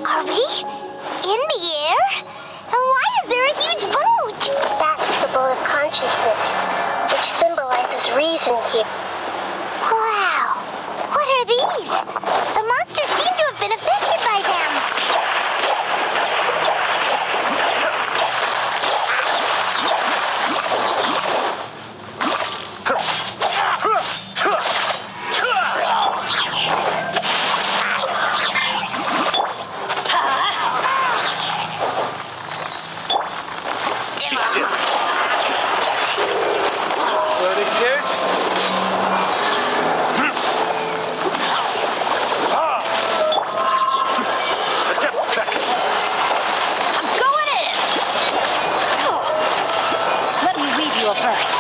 Are we in the air? And why is there a huge boat? That's the boat of consciousness, which symbolizes reason here. Wow! What are these? The monsters seem to have been affected by them. Be still. Floating tears. The depths beckon. I'm going in! Let me read you a verse.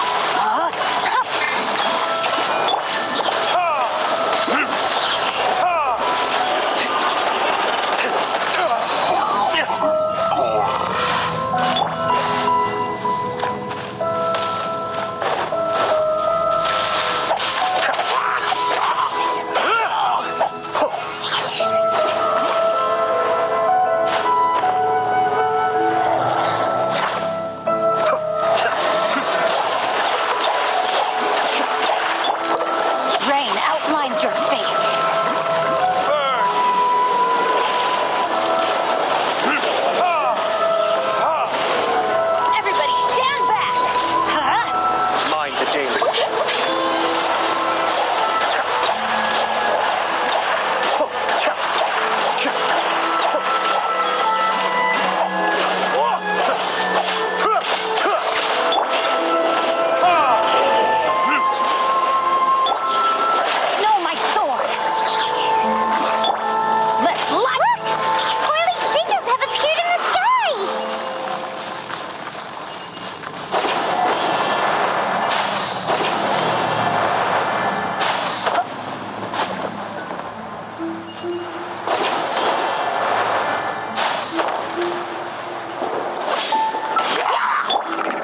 Rain outlines your fate. Everybody stand back! Huh? Mind the deluge. No, my sword! Let's light! Look! Four-leaf sigils have appeared in the sky!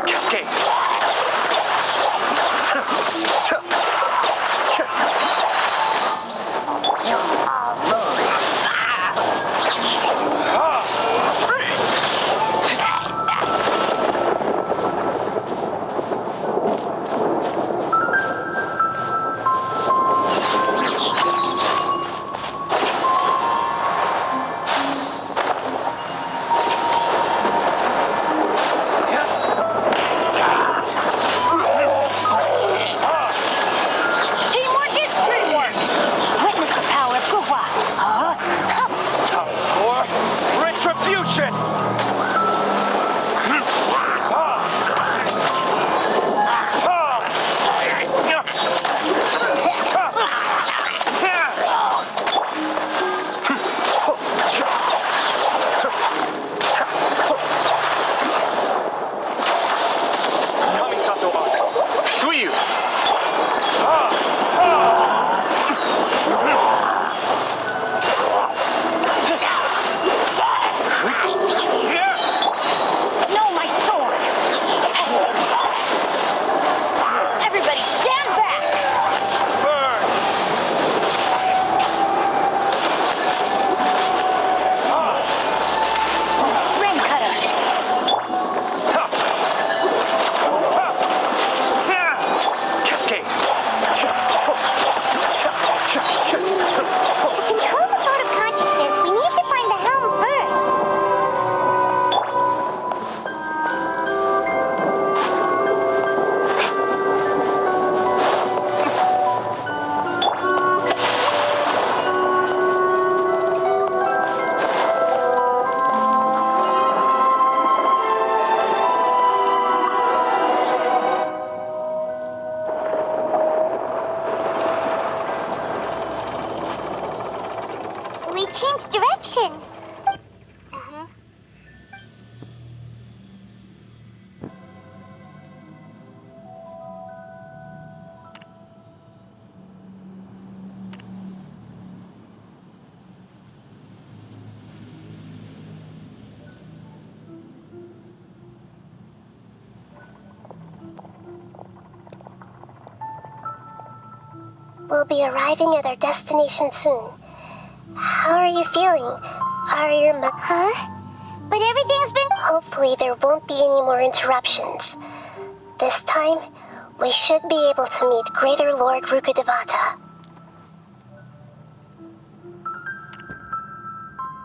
Cascade. Teamwork is dreamwork! Witness the power of Guhua! Time for retribution. Kamisato Arc. Suiyu. No, my sword! Everybody stand back! Burn. Rain cutter! Cascade. To control the boat of consciousness, we need to find the helm first. We changed direction. We'll be arriving at our destination soon. How are you feeling? Are your Huh? But everything's been... Hopefully there won't be any more interruptions. This time, we should be able to meet Greater Lord Rukkhadevata.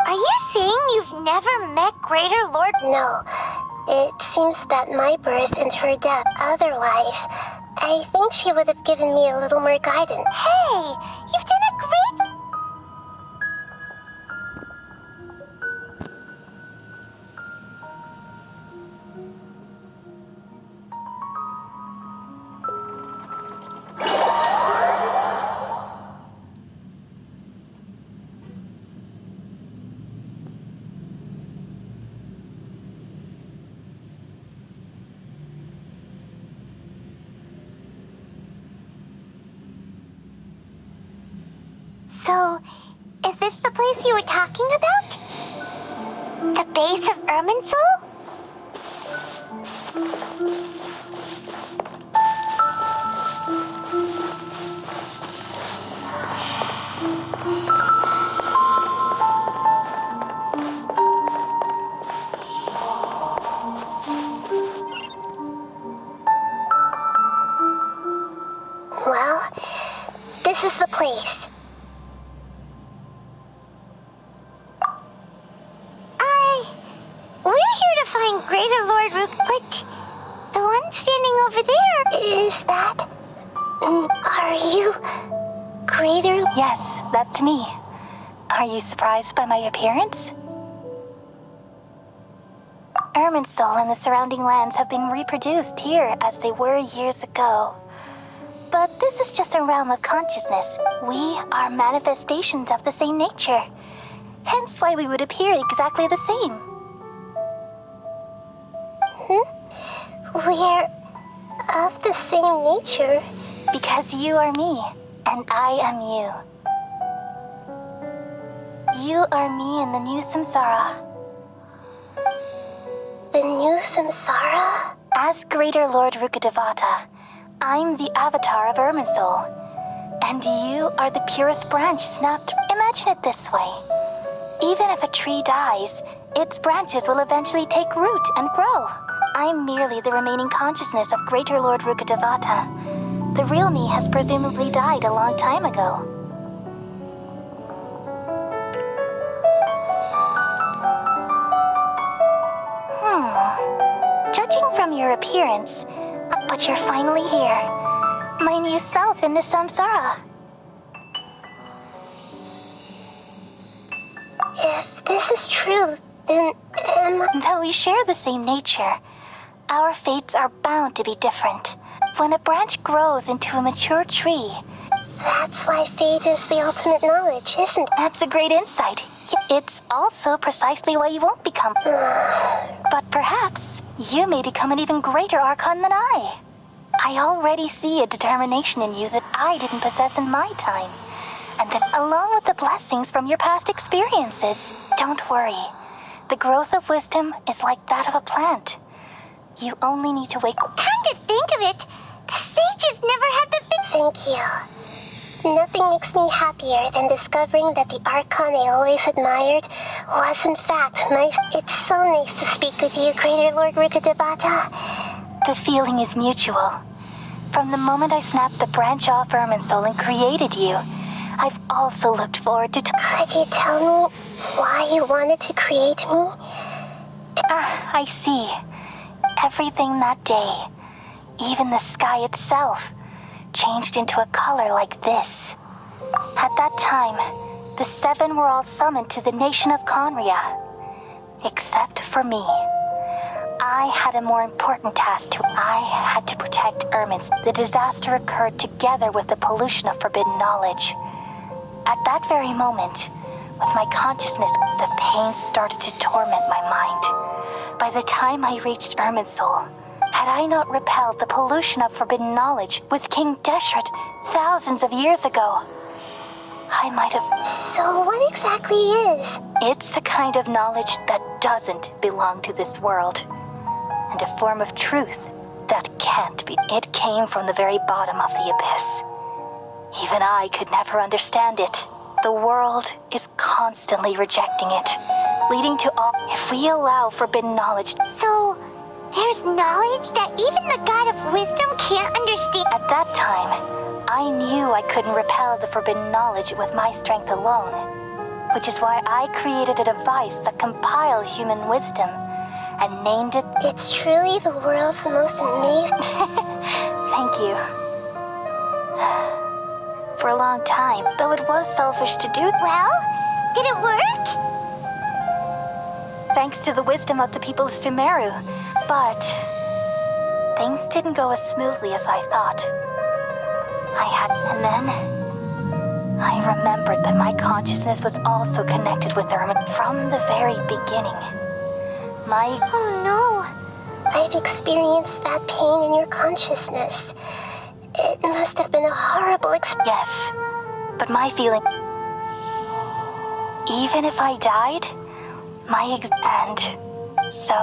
Are you saying you've never met Greater Lord? No, it seems that my birth and her death. Otherwise, I think she would have given me a little more guidance. Hey, you've done a great... So, is this the place you were talking about? The base of Irminsul? Well, this is the place. We're here to find Greater Lord but the one standing over there... Is that... Are you... Greater... Yes, that's me. Are you surprised by my appearance? Irminsul and the surrounding lands have been reproduced here as they were years ago. But this is just a realm of consciousness. We are manifestations of the same nature. Hence why we would appear exactly the same. We're of the same nature. Because you are me, and I am you. You are me in the new samsara. The new samsara? As Greater Lord Rukkhadevata, I'm the avatar of Irminsul. And you are the purest branch snapped. Imagine it this way. Even if a tree dies, its branches will eventually take root and grow. I'm merely the remaining consciousness of Greater Lord Rukkhadevata. The real me has presumably died a long time ago. Judging from your appearance, but you're finally here. My new self in the samsara. If this is true, then Though we share the same nature, our fates are bound to be different. When a branch grows into a mature tree... That's why fate is the ultimate knowledge, isn't it? That's a great insight. It's also precisely why you won't become... But perhaps you may become an even greater Archon than I. I already see a determination in you that I didn't possess in my time. And that along with the blessings from your past experiences, don't worry. The growth of wisdom is like that of a plant. You only need to wake... Come to think of it, the sages never had the Thank you. Nothing makes me happier than discovering that the Archon I always admired was in fact my... It's so nice to speak with you, Greater Lord Rukkhadevata. The feeling is mutual. From the moment I snapped the branch off Irminsul and created you, I've also looked forward to... Could you tell me why you wanted to create me? I see. Everything that day, even the sky itself, changed into a color like this. At that time, the seven were all summoned to the nation of Conria. Except for me. I had a more important task to... I had to protect Irminsul. The disaster occurred together with the pollution of forbidden knowledge. At that very moment, with my consciousness, the pain started to torment my mind. By the time I reached Irminsul, had I not repelled the pollution of forbidden knowledge with King Deshret thousands of years ago, I might have... So what exactly is? It's a kind of knowledge that doesn't belong to this world, and a form of truth that can't be... It came from the very bottom of the abyss. Even I could never understand it. The world is constantly rejecting it, leading to all. If we allow forbidden knowledge. So, there's knowledge that even the God of Wisdom can't understand. At that time, I knew I couldn't repel the forbidden knowledge with my strength alone, which is why I created a device that compiled human wisdom and named it. It's truly the world's most amazing. Thank you. For a long time, though it was selfish to do. Well, did it work? Thanks to the wisdom of the people of Sumeru, but things didn't go as smoothly as I thought. And then I remembered that my consciousness was also connected with Ermin from the very beginning. Oh no, I've experienced that pain in your consciousness. It must have been a horrible experience. Yes, but my feeling. Even if I died, and so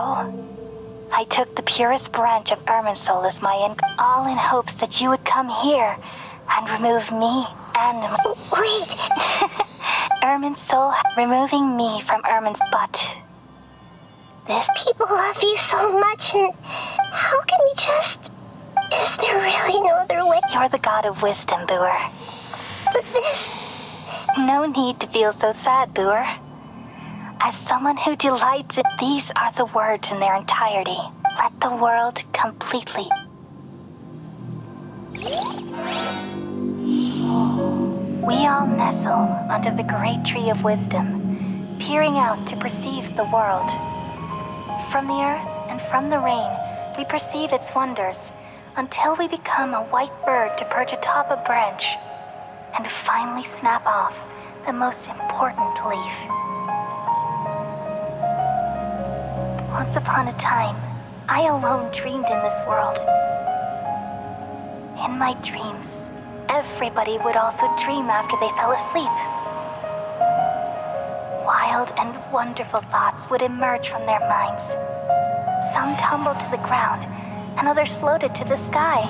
I took the purest branch of Ermin's soul as my all in hopes that you would come here and remove me and my. Wait! Ermin's soul removing me from Ermin's butt. This people love you so much, and how can we just... Is there really no other way? You're the god of wisdom, Boer. But this... No need to feel so sad, Boer. As someone who delights in these are the words in their entirety. Let the world completely. We all nestle under the great tree of wisdom, peering out to perceive the world. From the earth and from the rain, we perceive its wonders, until we become a white bird to perch atop a branch, and finally snap off the most important leaf. Once upon a time, I alone dreamed in this world. In my dreams, everybody would also dream after they fell asleep. Wild and wonderful thoughts would emerge from their minds. Some tumbled to the ground, and others floated to the sky,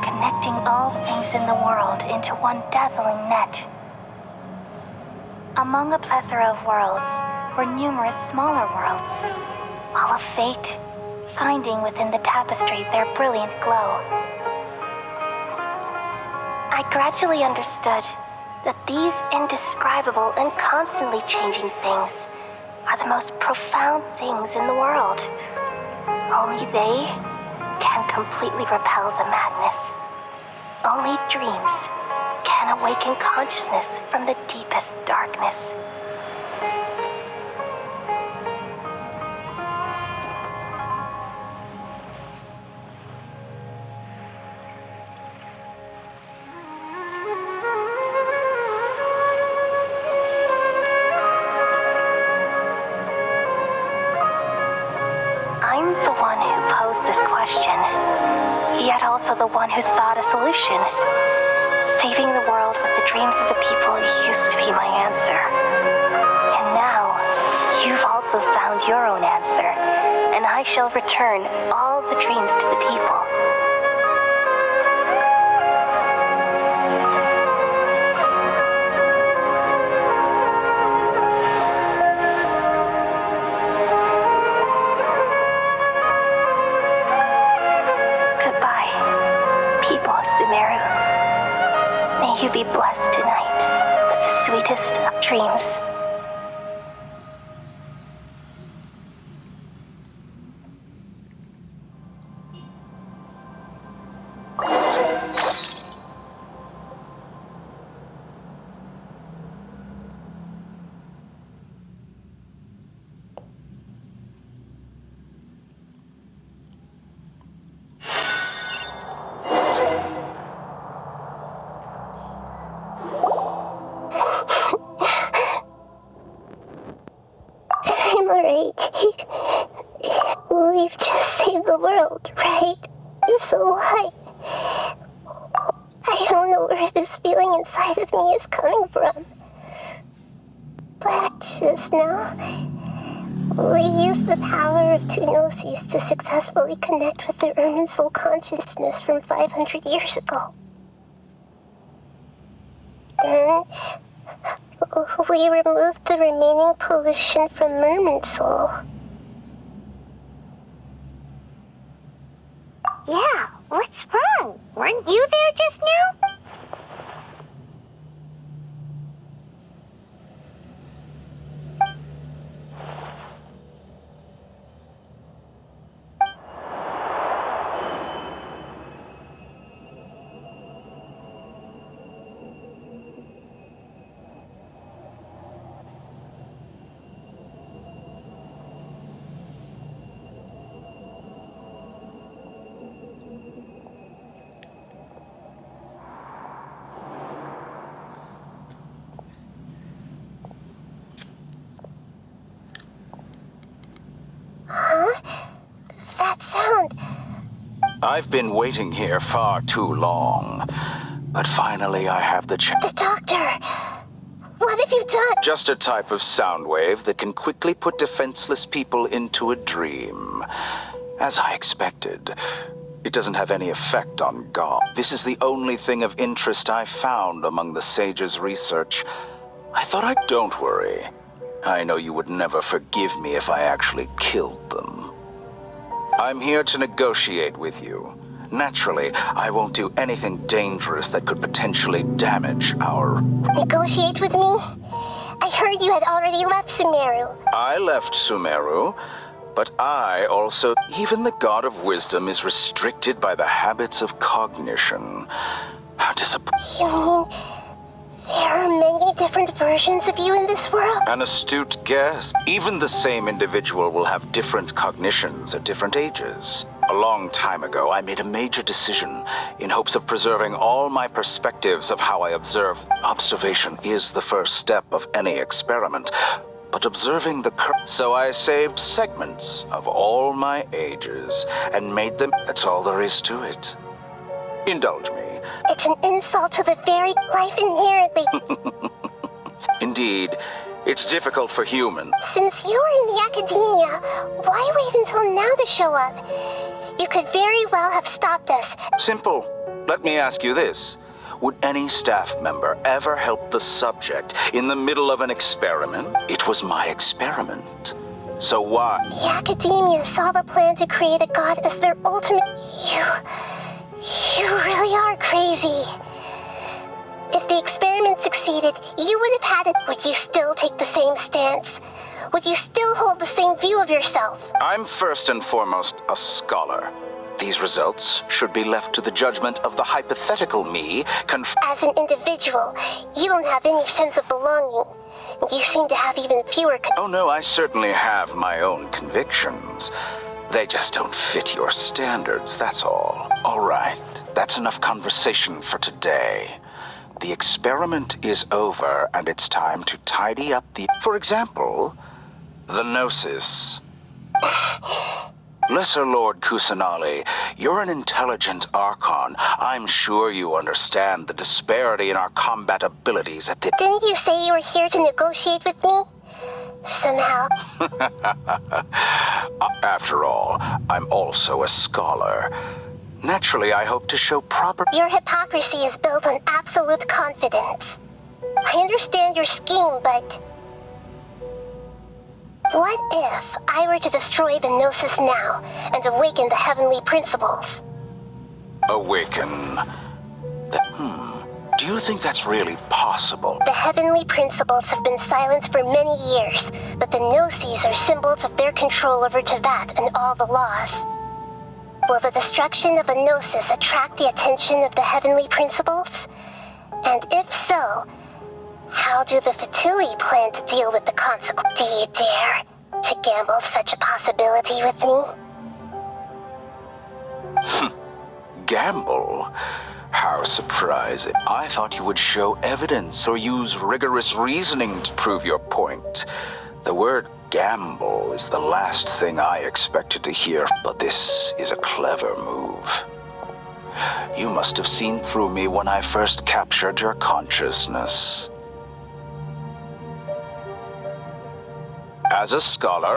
connecting all things in the world into one dazzling net. Among a plethora of worlds were numerous smaller worlds, all of fate finding within the tapestry their brilliant glow. I gradually understood that these indescribable and constantly changing things are the most profound things in the world. Only they can completely repel the madness. Only dreams can awaken consciousness from the deepest darkness. I'm the one who posed this question, yet also the one who sought a solution. Saving the world with the dreams of the people used to be my answer. And now, you've also found your own answer, and I shall return all the dreams to the people. May you be blessed tonight with the sweetest of dreams. We've just saved the world, right? So I don't know where this feeling inside of me is coming from. But just now, we used the power of two gnosis to successfully connect with the Ermin soul consciousness from 500 years ago. Then we removed the remaining pollution from Merman Soul. Yeah, what's wrong? Weren't you there just now? That sound. I've been waiting here far too long, but finally I have the chance. The doctor. What have you done? Just a type of sound wave that can quickly put defenseless people into a dream. As I expected, it doesn't have any effect on God. This is the only thing of interest I found among the sage's research. I thought don't worry. I know you would never forgive me if I actually killed them. I'm here to negotiate with you. Naturally, I won't do anything dangerous that could potentially damage our... Negotiate with me? I heard you had already left Sumeru. I left Sumeru, but I also... Even the god of wisdom is restricted by the habits of cognition. How disappointing. You mean there are many different versions of you in this world? An astute guess. Even the same individual will have different cognitions at different ages. A long time ago, I made a major decision in hopes of preserving all my perspectives of how I observe. Observation is the first step of any experiment, but observing the so I saved segments of all my ages and made them. That's all there is to it. Indulge me. It's an insult to the very life inherently. Indeed, it's difficult for humans. Since you were in the academia, why wait until now to show up? You could very well have stopped us. Simple. Let me ask you this. Would any staff member ever help the subject in the middle of an experiment? It was my experiment. So why? The academia saw the plan to create a god as their ultimate... You really are crazy. If the experiment succeeded, you would have had it. Would you still take the same stance? Would you still hold the same view of yourself? I'm first and foremost a scholar. These results should be left to the judgment of the hypothetical me. As an individual, you don't have any sense of belonging. You seem to have even fewer... Oh no, I certainly have my own convictions. They just don't fit your standards, that's all. All right, that's enough conversation for today. The experiment is over, and it's time to tidy up the... For example, the Gnosis. Lesser Lord Kusanali, you're an intelligent Archon. I'm sure you understand the disparity in our combat abilities at the... Didn't you say you were here to negotiate with me? Somehow. After all, I'm also a scholar. Naturally, I hope to show proper... Your hypocrisy is built on absolute confidence. I understand your scheme, but... What if I were to destroy the Gnosis now and awaken the heavenly principles? Awaken? Do you think that's really possible? The heavenly principles have been silent for many years, but the Gnosis are symbols of their control over Teyvat and all the laws. Will the destruction of a Gnosis attract the attention of the heavenly principles? And if so, how do the Fatui plan to deal with the consequence? Do you dare to gamble such a possibility with me? Gamble? How surprising. I thought you would show evidence or use rigorous reasoning to prove your point. The word gamble is the last thing I expected to hear, but this is a clever move. You must have seen through me when I first captured your consciousness. As a scholar,